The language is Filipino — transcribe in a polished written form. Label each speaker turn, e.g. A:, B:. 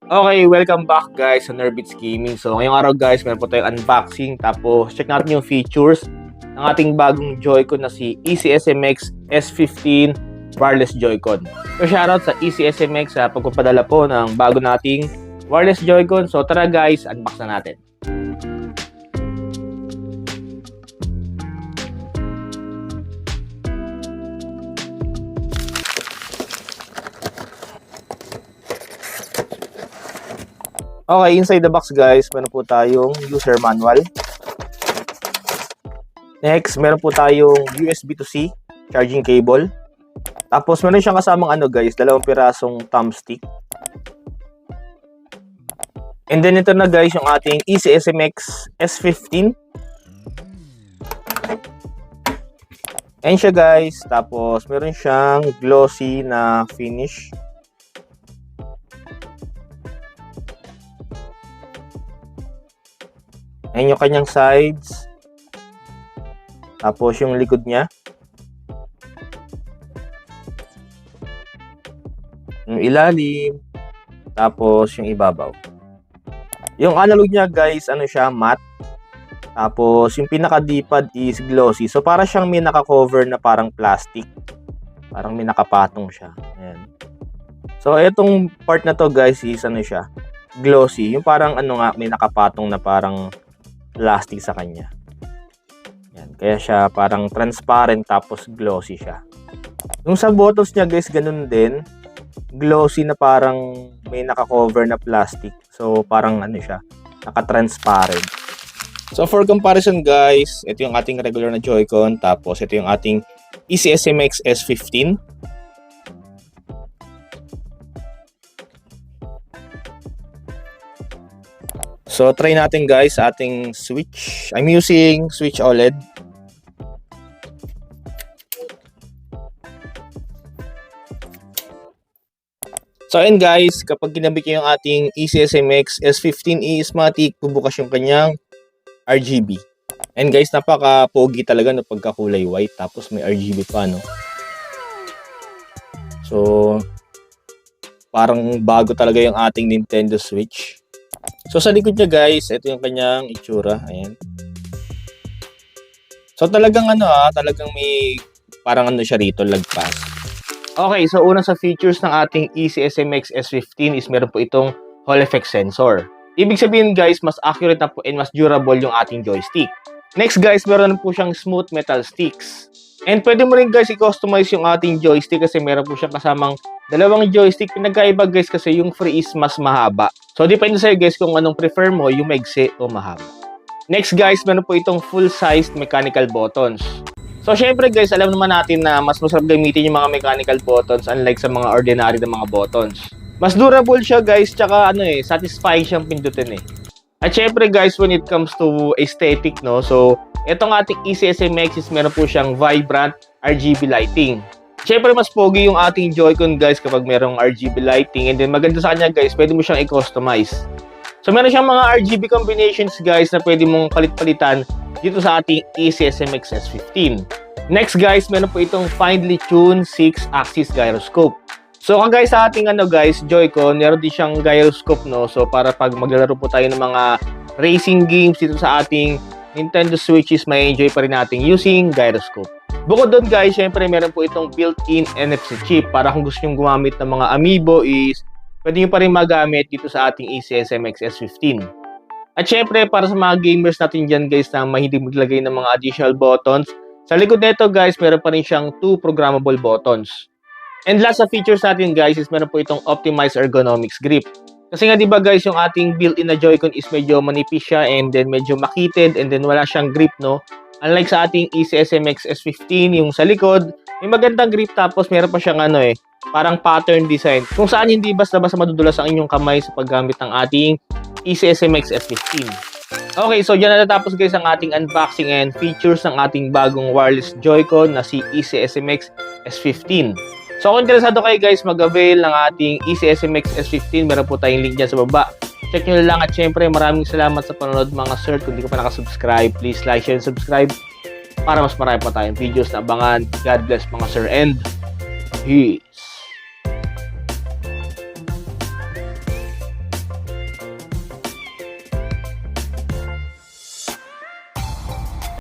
A: Okay, welcome back guys sa Nerbeats Gaming. So ngayong araw guys, meron po tayong unboxing. Tapos check natin yung features ng ating bagong Joy-Con na si EasySMX S15 wireless Joy-Con. So shoutout sa EasySMX sa pagpapadala po ng bago nating wireless Joy-Con. So tara guys, unbox na natin. Okay, inside the box guys, meron po tayong user manual. Next, meron po tayong USB to C charging cable. Tapos meron siyang kasamang guys, 2 pirasong thumbstick. And then ito na guys yung ating EasySMX S15. Ayan siya guys. Tapos meron siyang glossy na finish. Ayan yung kanyang sides. Tapos yung likod niya. Yung ilalim. Tapos yung ibabaw. Yung analog niya guys, siya, matte. Tapos yung pinaka-D-pad is glossy. So para siyang may naka-cover na parang plastic. Parang may nakapatong siya. Ayan. So itong part na to guys is siya, glossy. Yung parang may nakapatong na parang plastic sa kanya. Yan. Kaya siya parang transparent tapos glossy siya. Yung sa buttons niya guys, ganun din. Glossy na parang may naka-cover na plastic. So parang siya, naka-transparent. So for comparison guys, ito yung ating regular na Joy-Con. Tapos ito yung ating EasySMX S15. So, try natin guys sa ating switch. I'm using Switch OLED. So, ayun guys, kapag kinabit nyo yung ating EasySMX S15 e-Smatic, bubukas yung kanyang RGB. And guys, napaka-pogi talaga no pagkakulay white. Tapos may RGB pa, no? So, parang bago talaga yung ating Nintendo Switch. So sa likod niya guys, ito yung kanyang itsura, ayan. So talagang talagang may parang siya rito, lagpas. Okay, so una sa features ng ating EasySMX S15 is meron po itong Hall effect sensor. Ibig sabihin guys, mas accurate na po and mas durable yung ating joystick. Next guys, meron po siyang smooth metal sticks. And pwede mo rin guys i-customize yung ating joystick kasi meron po siyang kasamang 2 joystick. Pinagkaiba guys kasi yung free is mas mahaba. So depende sa'yo guys kung anong prefer mo, yung maigsi o mahaba. Next guys, meron po itong full-sized mechanical buttons. So syempre guys, alam naman natin na mas masarap gamitin yung mga mechanical buttons unlike sa mga ordinary na mga buttons. Mas durable siya guys, tsaka satisfying siyang pindutin eh. At syempre guys, when it comes to aesthetic, no, so itong ating EasySMX is meron po siyang vibrant RGB lighting. Siyempre, mas pogi yung ating Joy-Con guys kapag merong RGB lighting. And then maganda sa kanya guys, pwede mo siyang i-customize. So meron siyang mga RGB combinations guys na pwede mong palit-palitan dito sa ating EasySMX S15. Next guys, meron po itong finely tuned 6-axis gyroscope. So kagaya sa ating guys, Joy-Con, meron din siyang gyroscope, no? So para pag maglalaro po tayo ng mga racing games dito sa ating Nintendo Switch is may enjoy pa rin natin using gyroscope. Bukod doon guys, syempre meron po itong built-in NFC chip para kung gusto nyo gumamit ng mga amiibo is pwede nyo pa rin magamit dito sa ating EasySMX S15. At syempre para sa mga gamers natin dyan guys na mahilig maglagay ng mga additional buttons, sa likod nito guys meron pa rin siyang 2 programmable buttons. And last sa features natin guys is meron po itong optimized ergonomics grip. Kasi nga diba guys, yung ating built-in na Joy-Con is medyo manipis siya and then medyo makitid and then wala siyang grip, no? Unlike sa ating EasySMX S15, yung sa likod, may magandang grip tapos meron pa siyang parang pattern design. Kung saan hindi basta-basta madudulas ang inyong kamay sa paggamit ng ating EasySMX S15. Okay, so dyan natatapos guys ang ating unboxing and features ng ating bagong wireless Joy-Con na si EasySMX S15. So kung interesado kayo guys mag-avail ng ating EasySMX S15, meron po tayong link dyan sa baba. Check nyo lang at syempre maraming salamat sa panonood mga sir. Kung di ka pa nakasubscribe, please like, share, and subscribe para mas marami pa tayong videos na abangan. God bless mga sir and peace.